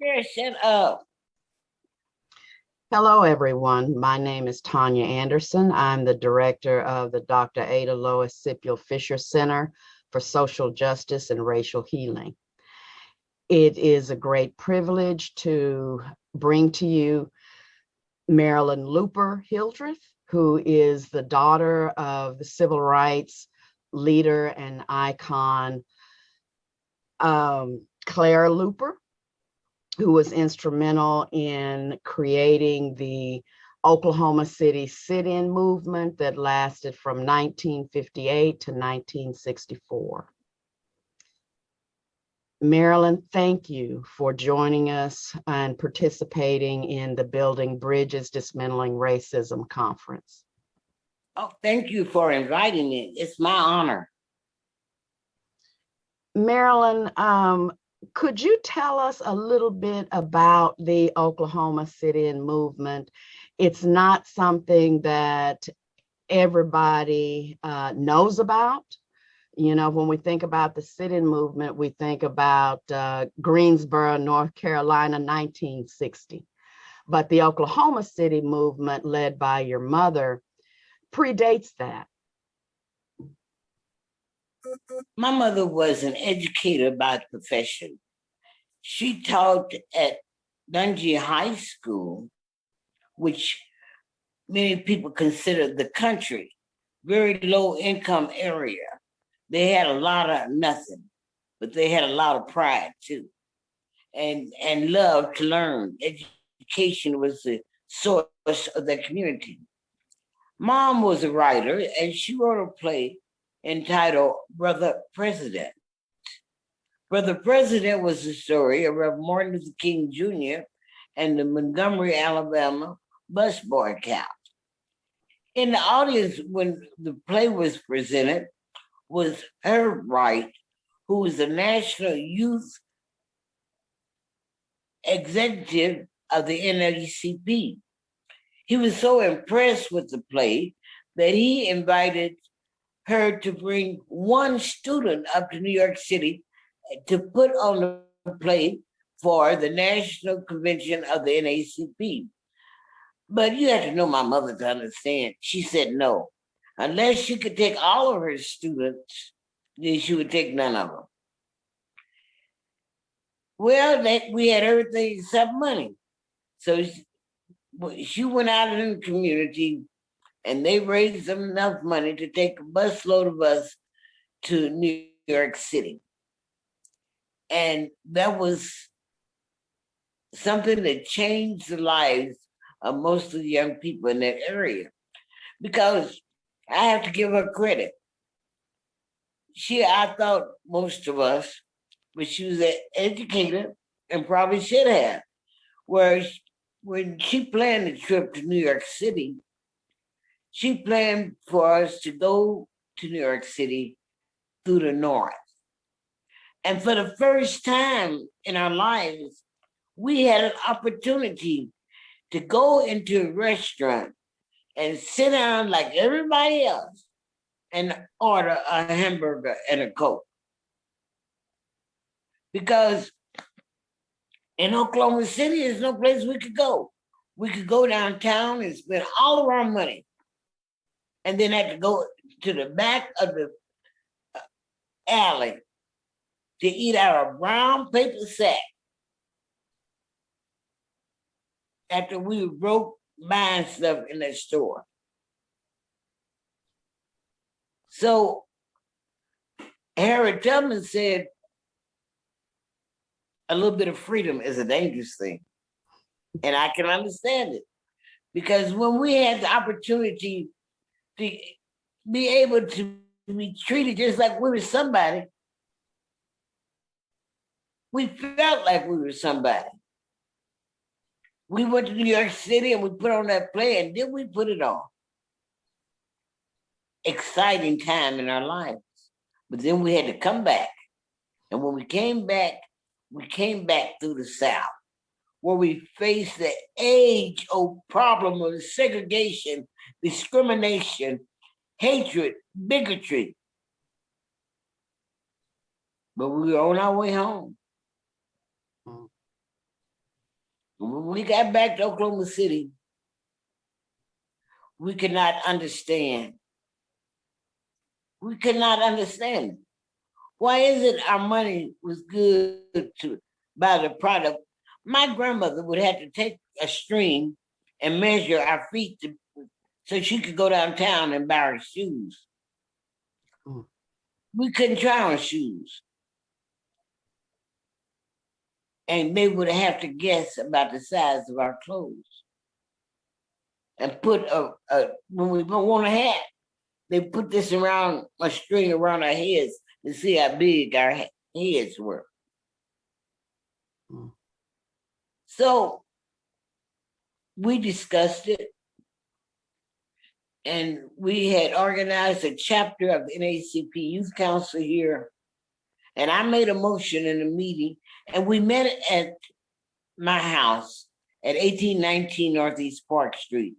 Here, shut up. Hello, everyone. My name is Tanya Anderson. I'm the director of the Dr. Ada Lois Scipio Fisher Center for Social Justice and Racial Healing. It is a great privilege to bring to you Marilyn Looper Hildreth, who is the daughter of the civil rights leader and icon, Claire Looper, who was instrumental in creating the Oklahoma City sit-in movement that lasted from 1958 to 1964. Marilyn, thank you for joining us and participating in the Building Bridges Dismantling Racism Conference. Oh, thank you for inviting me. It's my honor. Marilyn, could you tell us a little bit about the Oklahoma sit-in movement? It's not something that everybody knows about. You know, when we think about the sit-in movement, we think about Greensboro, North Carolina, 1960. But the Oklahoma City movement, led by your mother, predates that. My mother was an educator by profession. She taught at Dungy High School, which many people consider the country, very low income area. They had a lot of nothing, but they had a lot of pride too, and love to learn. Education was the source of their community. Mom was a writer, and she wrote a play entitled Brother President. Brother President was the story of Reverend Martin Luther King Jr. and the Montgomery, Alabama bus boycott. In the audience when the play was presented was Herb Wright, who was the National Youth Executive of the NAACP. He was so impressed with the play that he invited her to bring one student up to New York City to put on the play for the National Convention of the NAACP. But you have to know my mother to understand. She said no. Unless she could take all of her students, then she would take none of them. Well, we had everything except money. So she went out in the community and they raised enough money to take a busload of us to New York City. And that was something that changed the lives of most of the young people in that area. Because I have to give her credit. She thought most of us, but she was an educator and probably should have. Whereas when she planned the trip to New York City, she planned for us to go to New York City through the North. And for the first time in our lives, we had an opportunity to go into a restaurant and sit down like everybody else and order a hamburger and a Coke. Because in Oklahoma City, there's no place we could go. We could go downtown and spend all of our money and then have to go to the back of the alley to eat out of a brown paper sack after we were broke buying stuff in that store. So Harriet Tubman said, a little bit of freedom is a dangerous thing. And I can understand it. Because when we had the opportunity to be able to be treated just like we were somebody, we felt like we were somebody. We went to New York City and we put on that play, and then we put it on. Exciting time in our lives. But then we had to come back. And when we came back through the South, where we faced the age-old problem of segregation, discrimination, hatred, bigotry. But we were on our way home. When we got back to Oklahoma City, we could not understand. We could not understand. Why is it our money was good to buy the product? My grandmother would have to take a string and measure our feet so she could go downtown and buy her shoes. Mm. We couldn't try on shoes. And they would have to guess about the size of our clothes. And put when we want a hat, they put this around a string around our heads to see how big our heads were. Mm. So we discussed it, and we had organized a chapter of the NAACP Youth Council here. And I made a motion in a meeting, and we met at my house at 1819 Northeast Park Street.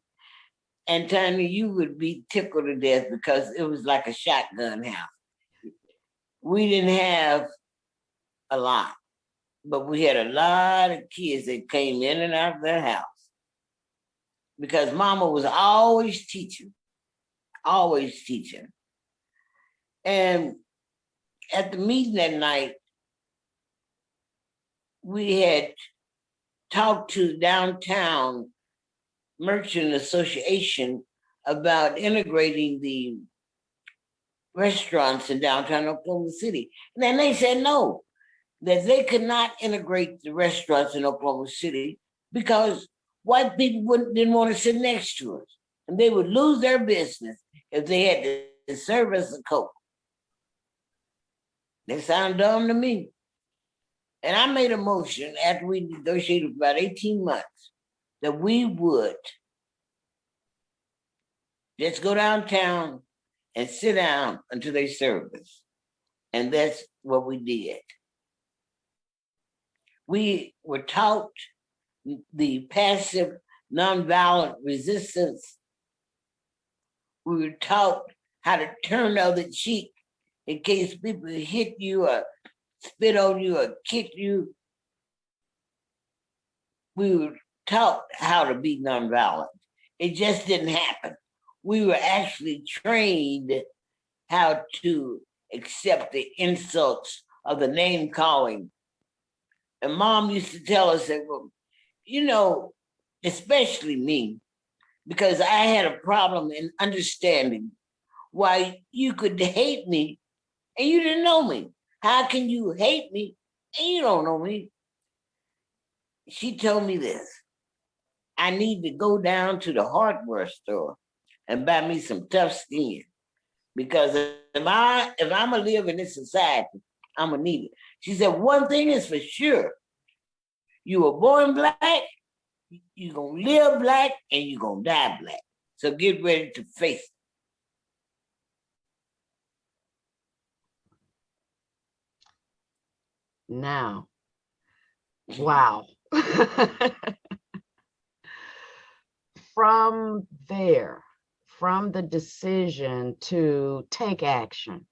And Tanya, you would be tickled to death because it was like a shotgun house. We didn't have a lot, but we had a lot of kids that came in and out of that house because Mama was always teaching, always teaching. And at the meeting that night, we had talked to Downtown Merchant Association about integrating the restaurants in downtown Oklahoma City. And then they said no, that they could not integrate the restaurants in Oklahoma City because white people didn't want to sit next to us. And they would lose their business if they had to serve us a Coke. They sound dumb to me. And I made a motion after we negotiated for about 18 months that we would just go downtown and sit down until they serve us. And that's what we did. We were taught the passive nonviolent resistance. We were taught how to turn the other cheek in case people hit you or spit on you or kick you. We were taught how to be nonviolent. It just didn't happen. We were actually trained how to accept the insults of the name calling. And Mom used to tell us that, well, you know, especially me, because I had a problem in understanding why you could hate me and you didn't know me. How can you hate me and you don't know me? She told me this. I need to go down to the hardware store and buy me some tough skin. Because if I'm gonna live in this society, I'm gonna need it. She said, one thing is for sure. You were born black, you're gonna live black, and you're gonna die black. So get ready to face it. Now, wow. From there, from the decision to take action,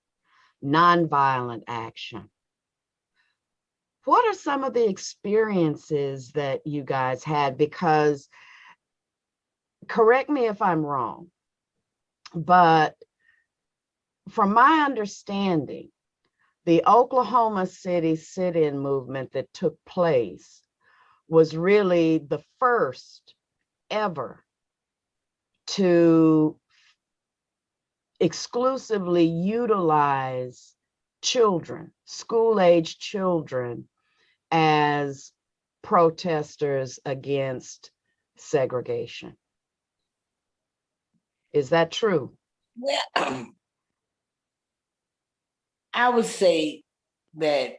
nonviolent action, what are some of the experiences that you guys had? Because, correct me if I'm wrong, but from my understanding, the Oklahoma City sit-in movement that took place was really the first ever to exclusively utilize children, school-age children, as protesters against segregation. Is that true? Well, I would say that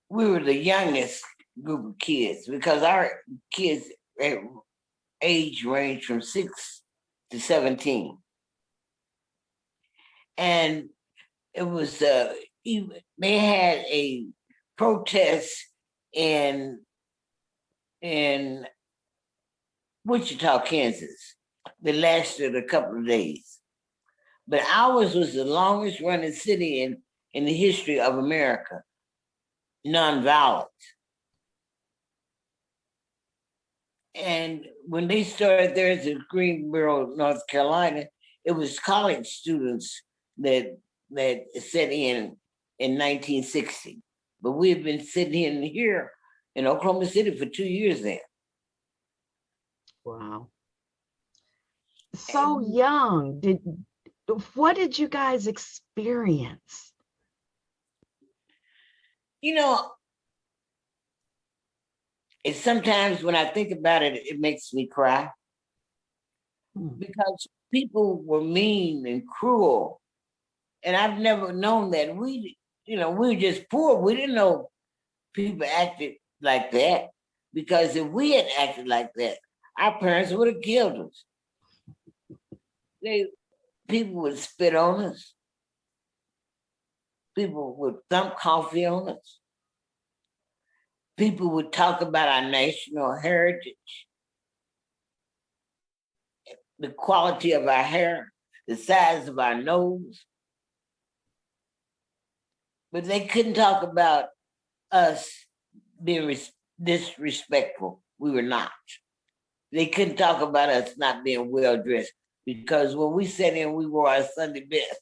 we were the youngest group of kids because our kids age range from 6 to 17. And it was they had a protest in Wichita, Kansas, that lasted a couple of days. But ours was the longest running city in the history of America, nonviolent. And when they started theirs in Greensboro, North Carolina, it was college students that set in 1960. But we've been sitting in here in Oklahoma City for 2 years now. Wow. So young. What did you guys experience? You know, it's sometimes when I think about it, it makes me cry because people were mean and cruel. And I've never known that. We were just poor. We didn't know people acted like that, because if we had acted like that, our parents would have killed us. People would spit on us. People would dump coffee on us. People would talk about our national heritage, the quality of our hair, the size of our nose. But they couldn't talk about us being disrespectful. We were not. They couldn't talk about us not being well dressed, because when we sat in, we wore our Sunday best.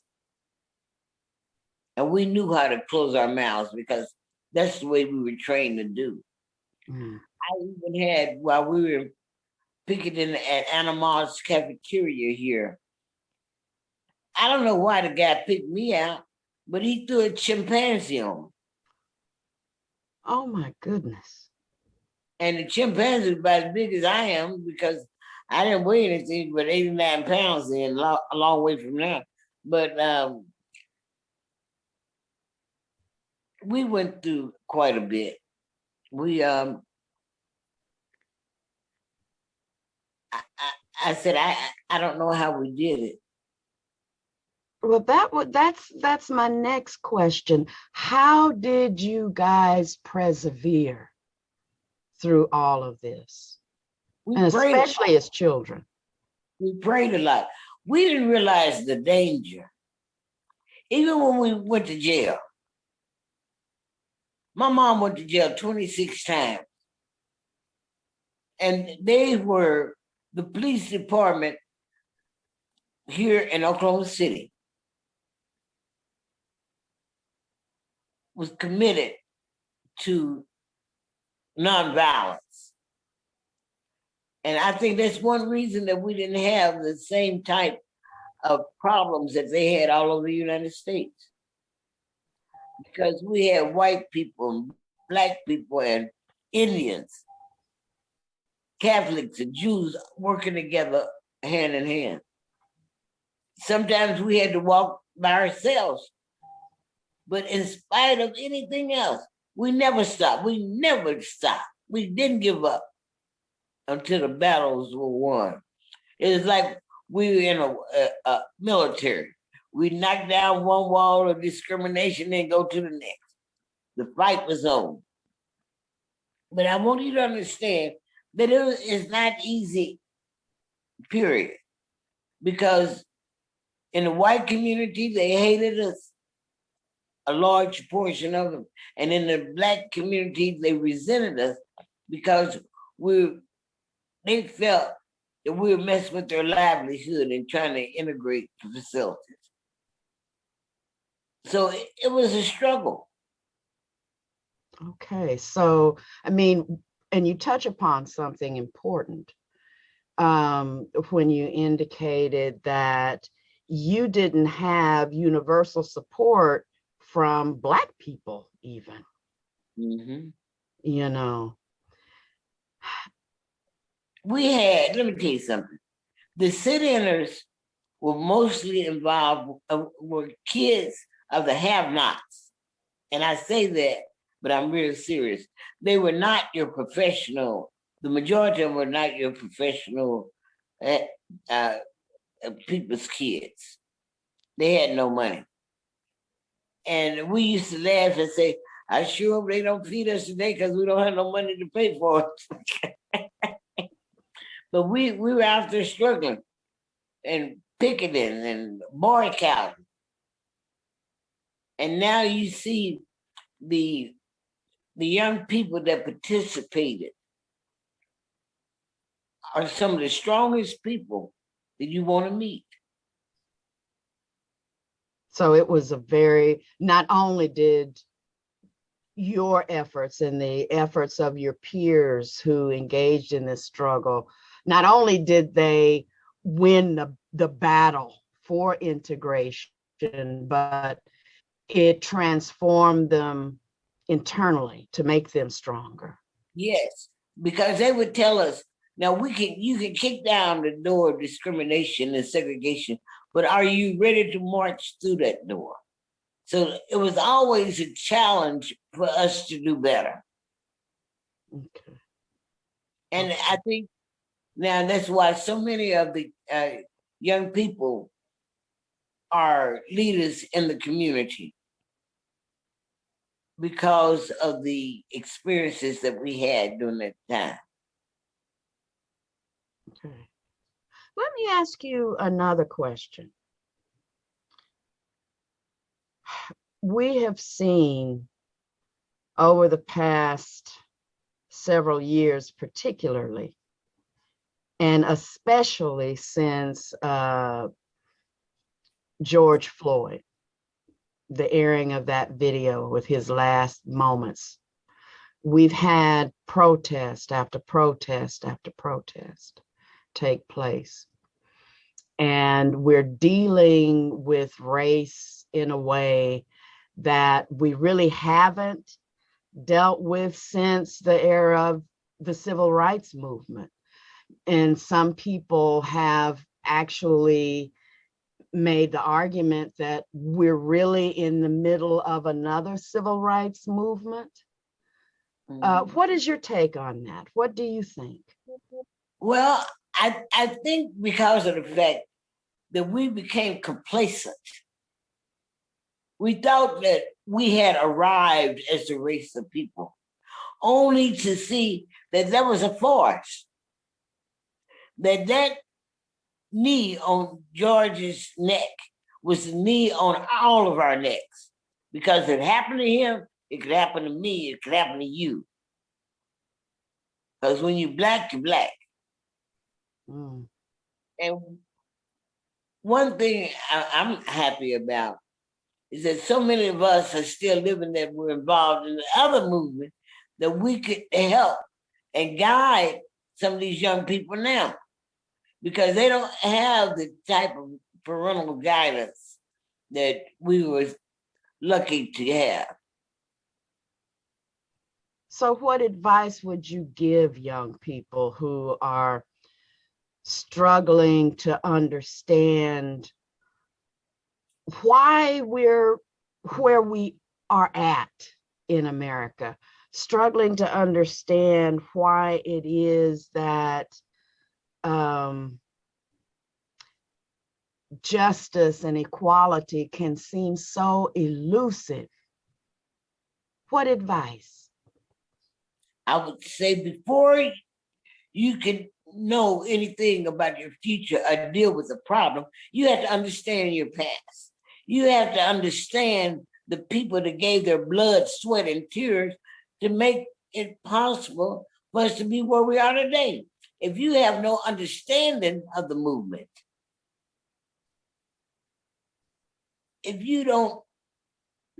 And we knew how to close our mouths because that's the way we were trained to do. I even had, while we were picketing at Animal's cafeteria here, I don't know why the guy picked me out, but he threw a chimpanzee on me. Oh my goodness. And the chimpanzee was about as big as I am, because I didn't weigh anything but 89 pounds then, a long way from now. But we went through quite a bit. We I said I don't know how we did it. Well, that's my next question. How did you guys persevere through all of this? And especially as children. We prayed a lot. We didn't realize the danger. Even when we went to jail. My mom went to jail 26 times. And they were the police department here in Oklahoma City was committed to nonviolence. And I think that's one reason that we didn't have the same type of problems that they had all over the United States. Because we had white people, and Black people, and Indians, Catholics and Jews working together hand in hand. Sometimes we had to walk by ourselves. But in spite of anything else, we never stopped. We never stopped. We didn't give up until the battles were won. It was like we were in a military. We knocked down one wall of discrimination and go to the next. The fight was on. But I want you to understand that it's not easy, period. Because in the white community, they hated us, a large portion of them. And in the Black community, they resented us because they felt that we were messing with their livelihood and trying to integrate the facilities. So it was a struggle. Okay, so I mean, and you touch upon something important when you indicated that you didn't have universal support from Black people even. Mm-hmm. You know. Let me tell you something. The sit-inners were mostly involved, were kids of the have-nots. And I say that, but I'm really serious. They were not your professional, the majority of them were not your professional people's kids. They had no money. And we used to laugh and say, I sure hope they don't feed us today because we don't have no money to pay for it. But we were out there struggling and picketing and boycotting. And now you see the young people that participated are some of the strongest people that you want to meet. So it was not only did your efforts and the efforts of your peers who engaged in this struggle, not only did they win the battle for integration, but it transformed them internally to make them stronger. Yes, because they would tell us, now you can kick down the door of discrimination and segregation, but are you ready to march through that door? So it was always a challenge for us to do better. Okay. And I think now that's why so many of the young people are leaders in the community because of the experiences that we had during that time. Okay. Let me ask you another question. We have seen over the past several years, particularly, and especially since George Floyd, the airing of that video with his last moments, we've had protest after protest after protest take place. And we're dealing with race in a way that we really haven't dealt with since the era of the civil rights movement. And some people have actually made the argument that we're really in the middle of another civil rights movement. What is your take on that? What do you think? Well, I think because of the fact that we became complacent. We thought that we had arrived as a race of people, only to see that there was a farce. That knee on George's neck was the knee on all of our necks. Because it happened to him, it could happen to me, it could happen to you. Because when you're black, you're black. Mm. And one thing I'm happy about is that so many of us are still living that we're involved in the other movement that we could help and guide some of these young people now because they don't have the type of parental guidance that we were lucky to have. So what advice would you give young people who are struggling to understand why we're where we are at in America, struggling to understand why it is that justice and equality can seem so elusive? What advice? I would say before you can know anything about your future or deal with a problem, you have to understand your past. You have to understand the people that gave their blood, sweat, and tears to make it possible for us to be where we are today. If you have no understanding of the movement, if you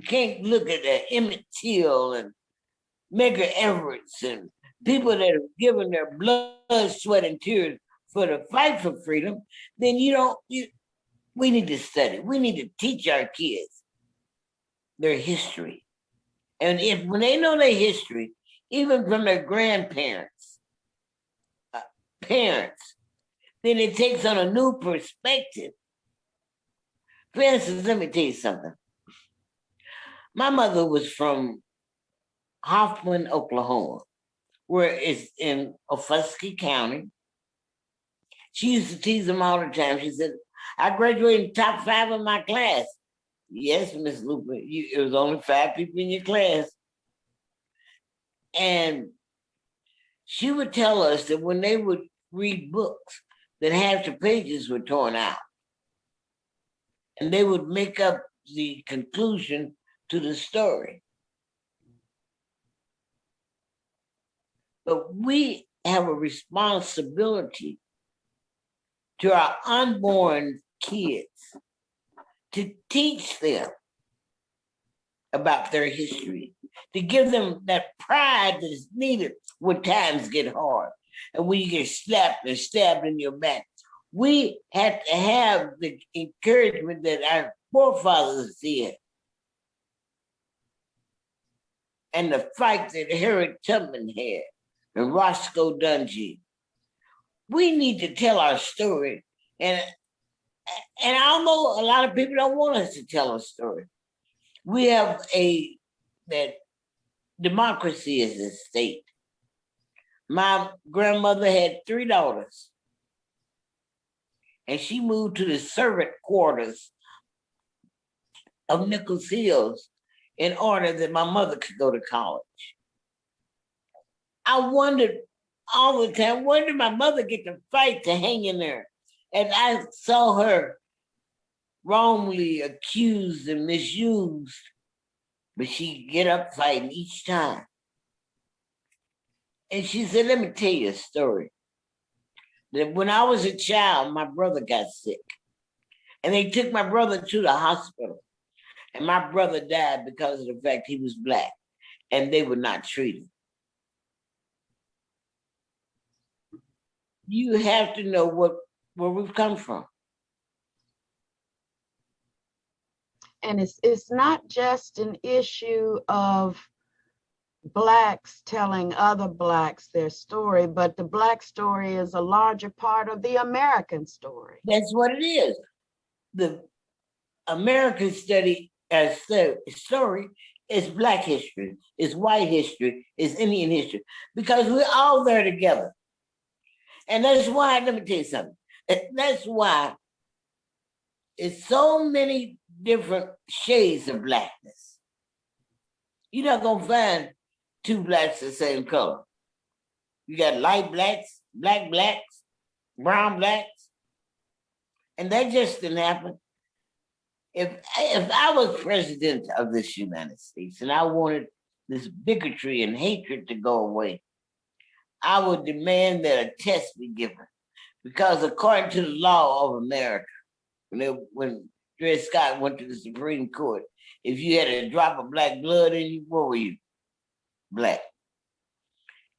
can't look at Emmett Till and Medgar Evers and people that have given their blood, sweat, and tears for the fight for freedom, then we need to study. We need to teach our kids their history. And when they know their history, even from their grandparents, parents, then it takes on a new perspective. For instance, let me tell you something. My mother was from Hoffman, Oklahoma, where it's in Offusky County. She used to tease them all the time. She said, I graduated top 5 of my class. Yes, Miss Luper, it was only 5 people in your class. And she would tell us that when they would read books, that half the pages were torn out. And they would make up the conclusion to the story. But we have a responsibility to our unborn kids to teach them about their history, to give them that pride that is needed when times get hard and when you get slapped and stabbed in your back. We have to have the encouragement that our forefathers did and the fight that Harriet Tubman had and Roscoe Dunjee. We need to tell our story. And I know a lot of people don't want us to tell our story. We have that democracy is a state. My grandmother had 3 daughters, and she moved to the servant quarters of Nichols Hills in order that my mother could go to college. I wondered all the time, where did my mother get the fight to hang in there? And I saw her wrongly accused and misused, but she'd get up fighting each time. And she said, let me tell you a story. That when I was a child, my brother got sick. And they took my brother to the hospital. And my brother died because of the fact he was Black. And they would not treat him. You have to know where we've come from. And it's not just an issue of Blacks telling other Blacks their story, but the Black story is a larger part of the American story. That's what it is. The American story is Black history, is white history, is Indian history, because we're all there together. And that's why, let me tell you something. That's why it's so many different shades of Blackness. You're not gonna find 2 Blacks the same color. You got light Blacks, black Blacks, brown Blacks. And that just didn't happen. If I was president of this United States and I wanted this bigotry and hatred to go away, I would demand that a test be given. Because according to the law of America, when Dred Scott went to the Supreme Court, if you had a drop of Black blood in you, what were you? Black.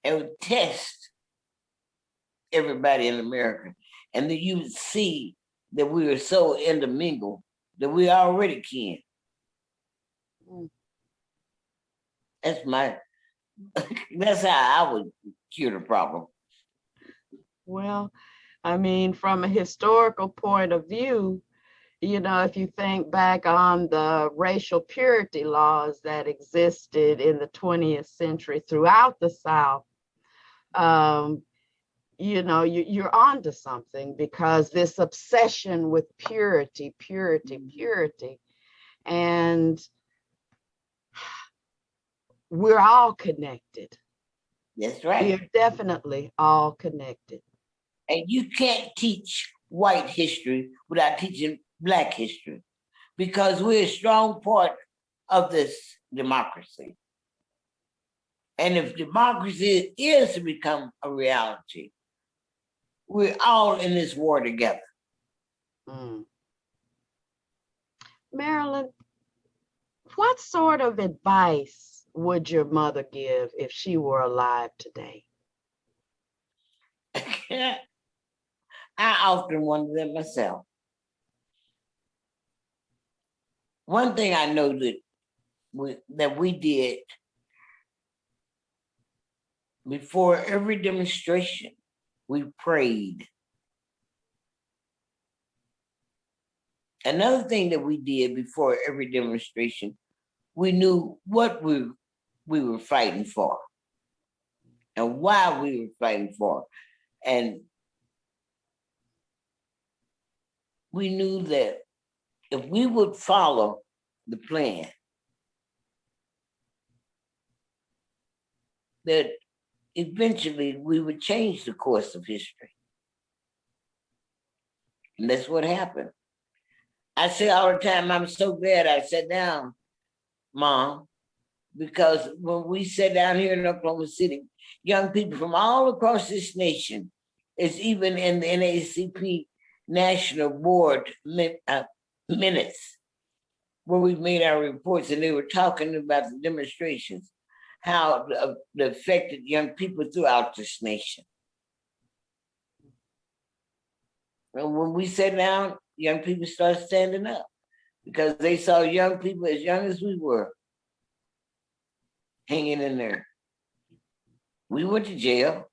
It would test everybody in America. And then you would see that we were so intermingled that we already kin. That's how I would cure the problem. Well, I mean, from a historical point of view, you know, if you think back on the racial purity laws that existed in the 20th century throughout the South, you know, you're onto something, because this obsession with purity, and we're all connected. That's right. We're definitely all connected. And you can't teach white history without teaching Black history, because we're a strong part of this democracy. And if democracy is to become a reality, we're all in this war together. Marilyn, what sort of advice would your mother give if she were alive today? I often wonder that myself. One thing I know that we did before every demonstration, we prayed. Another thing that we did before every demonstration, we knew what we were fighting for and why we were fighting for. And we knew that if we would follow the plan, that eventually we would change the course of history. And that's what happened. I say all the time, I'm so glad I sat down, Mom, because when we sat down here in Oklahoma City, young people from all across this nation. It's even in the NAACP National Board minutes where we made our reports, and they were talking about the demonstrations, how they affected young people throughout this nation. And when we sat down, young people started standing up because they saw young people as young as we were hanging in there. We went to jail.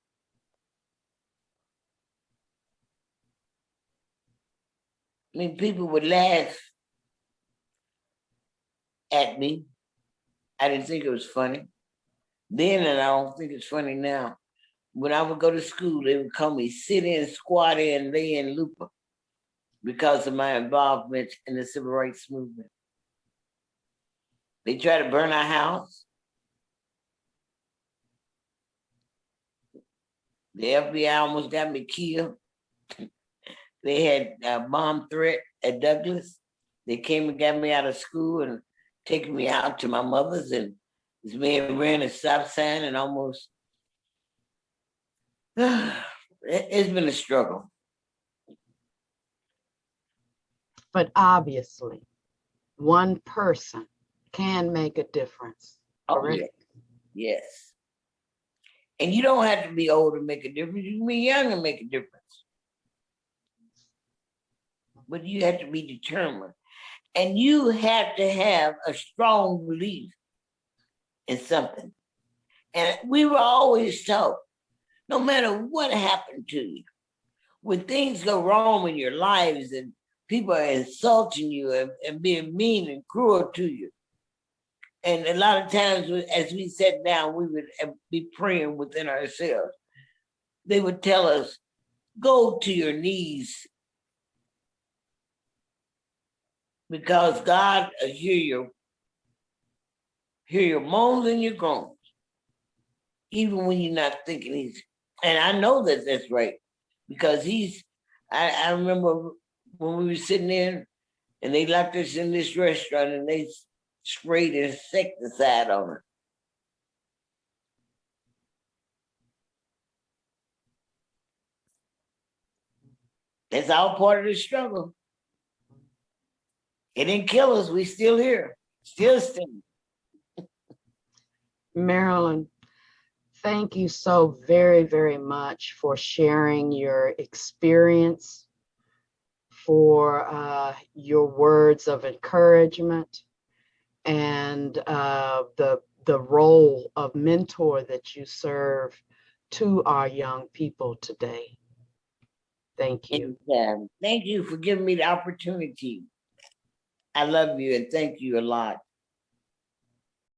I mean, people would laugh at me. I didn't think it was funny then, and I don't think it's funny now. When I would go to school, they would call me sit in, squat in, lay in, looper because of my involvement in the civil rights movement. They tried to burn our house. The FBI almost got me killed. They had a bomb threat at Douglas. They came and got me out of school and taken me out to my mother's, and this man ran a stop sign and almost, it's been a struggle. But obviously, one person can make a difference. Oh, Correct? yeah. Yes. And you don't have to be old to make a difference. You can be young and make a difference. But you have to be determined. And you have to have a strong belief in something. And we were always taught, no matter what happened to you, when things go wrong in your lives and people are insulting you and being mean and cruel to you. And a lot of times as we sat down, we would be praying within ourselves. They would tell us, go to your knees because God will hear your moans and your groans, even when you're not thinking he's, and I know that that's right, because I remember when we were sitting there and they locked us in this restaurant and they sprayed insecticide on us. That's all part of the struggle. It didn't kill us. We still here, still standing. Marilyn, thank you so very, very much for sharing your experience, for your words of encouragement, and the role of mentor that you serve to our young people today. Thank you. And thank you for giving me the opportunity. I love you and thank you a lot.